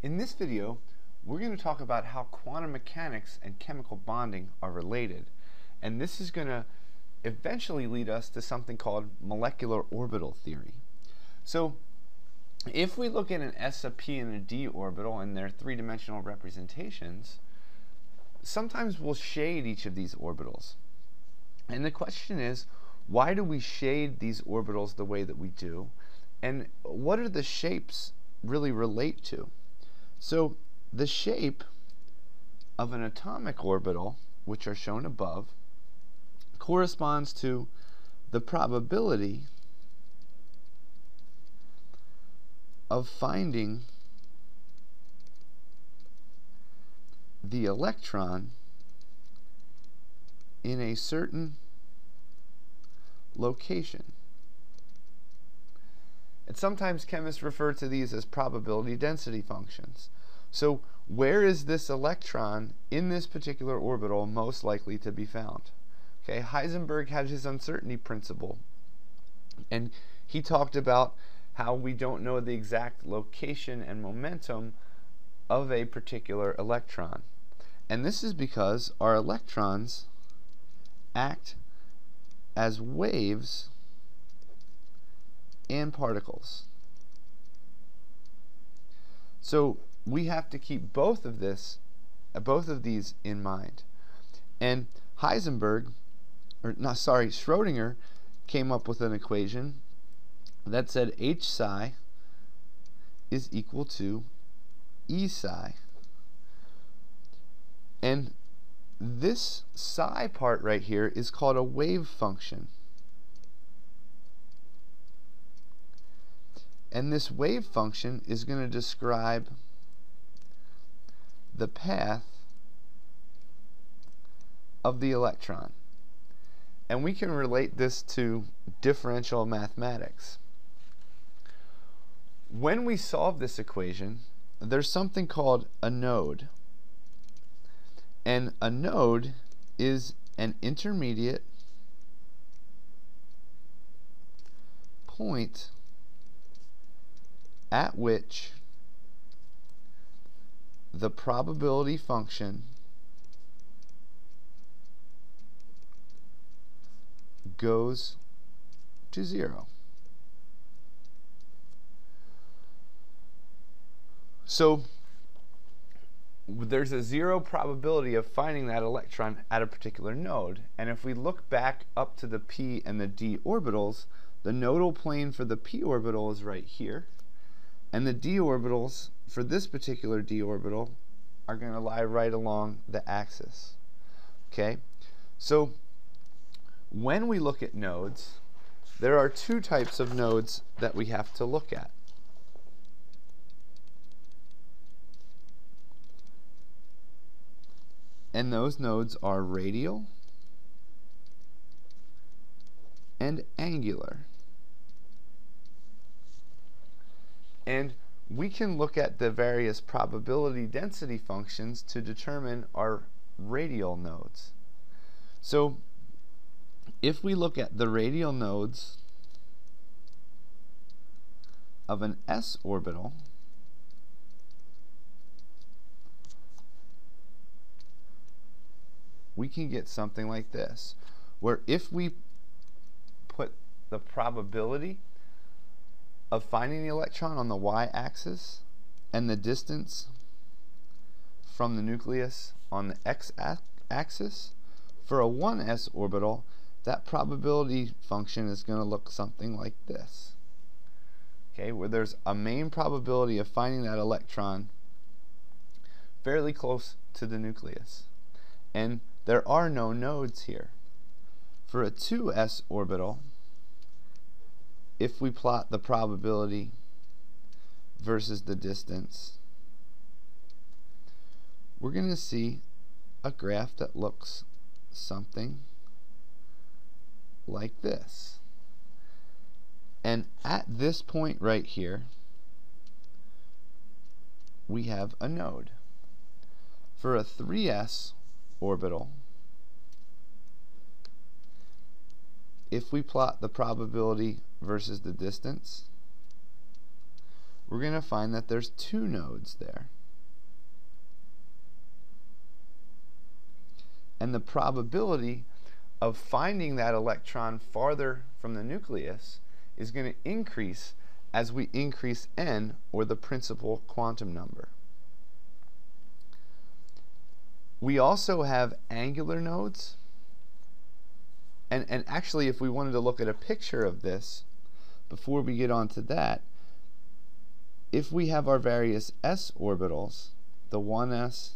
In this video, we're going to talk about how quantum mechanics and chemical bonding are related. And this is going to eventually lead us to something called molecular orbital theory. So, if we look at an s, a p, and a d orbital and their three-dimensional representations, sometimes we'll shade each of these orbitals. And the question is, why do we shade these orbitals the way that we do? And what do the shapes really relate to? So the shape of an atomic orbital, which are shown above, corresponds to the probability of finding the electron in a certain location. And sometimes chemists refer to these as probability density functions. So where is this electron in this particular orbital most likely to be found? Okay, Heisenberg had his uncertainty principle, and he talked about how we don't know the exact location and momentum of a particular electron. And this is because our electrons act as waves and particles. So we have to keep both of these in mind. And Schrodinger came up with an equation that said H psi is equal to E psi. And this psi part right here is called a wave function. And this wave function is going to describe the path of the electron. And we can relate this to differential mathematics. When we solve this equation, there's something called a node. And a node is an intermediate point at which the probability function goes to 0. So there's a 0 probability of finding that electron at a particular node. And if we look back up to the p and the d orbitals, the nodal plane for the p orbital is right here. And the d orbitals for this particular d orbital are going to lie right along the axis. Okay? So when we look at nodes, there are two types of nodes that we have to look at. And those nodes are radial and angular. And we can look at the various probability density functions to determine our radial nodes. So if we look at the radial nodes of an s orbital, we can get something like this, where if we put the probability of finding the electron on the y-axis and the distance from the nucleus on the x-axis, for a 1s orbital, that probability function is going to look something like this. Okay, where there's a main probability of finding that electron fairly close to the nucleus. And there are no nodes here. For a 2s orbital, if we plot the probability versus the distance, we're going to see a graph that looks something like this. And at this point right here, we have a node. For a 3s orbital, if we plot the probability versus the distance, we're going to find that there's 2 nodes there. And the probability of finding that electron farther from the nucleus is going to increase as we increase n, or the principal quantum number. We also have angular nodes, and actually if we wanted to look at a picture of this before we get on to that, if we have our various s orbitals, the 1s,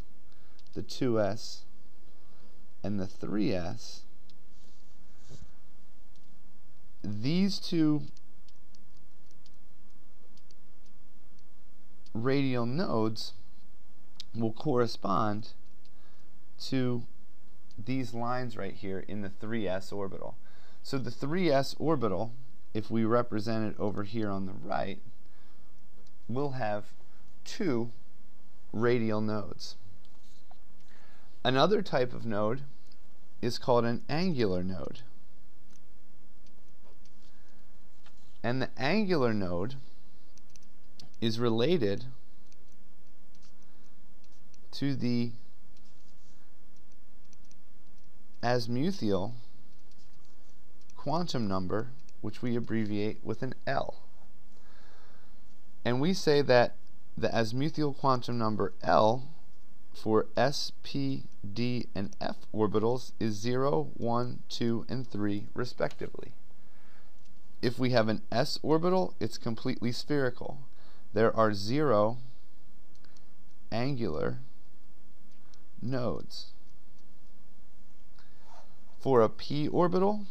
the 2s, and the 3s, these 2 radial nodes will correspond to these lines right here in the 3s orbital. So the 3s orbital, if we represent it over here on the right, will have 2 radial nodes. Another type of node is called an angular node. And the angular node is related to the azimuthal quantum number, which we abbreviate with an L. And we say that the azimuthal quantum number L for s, p, d, and f orbitals is 0, 1, 2, and 3 respectively. If we have an s orbital, it's completely spherical. There are 0 angular nodes. For a p orbital,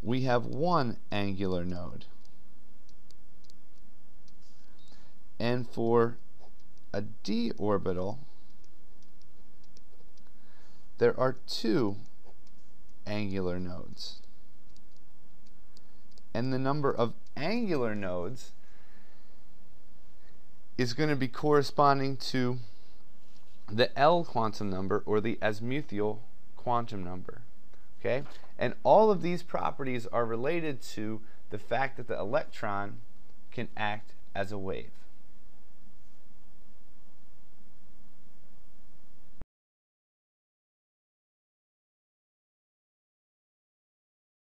we have 1 angular node. And for a d orbital, there are 2 angular nodes. And the number of angular nodes is going to be corresponding to the L quantum number, or the azimuthal quantum number. Okay? And all of these properties are related to the fact that the electron can act as a wave.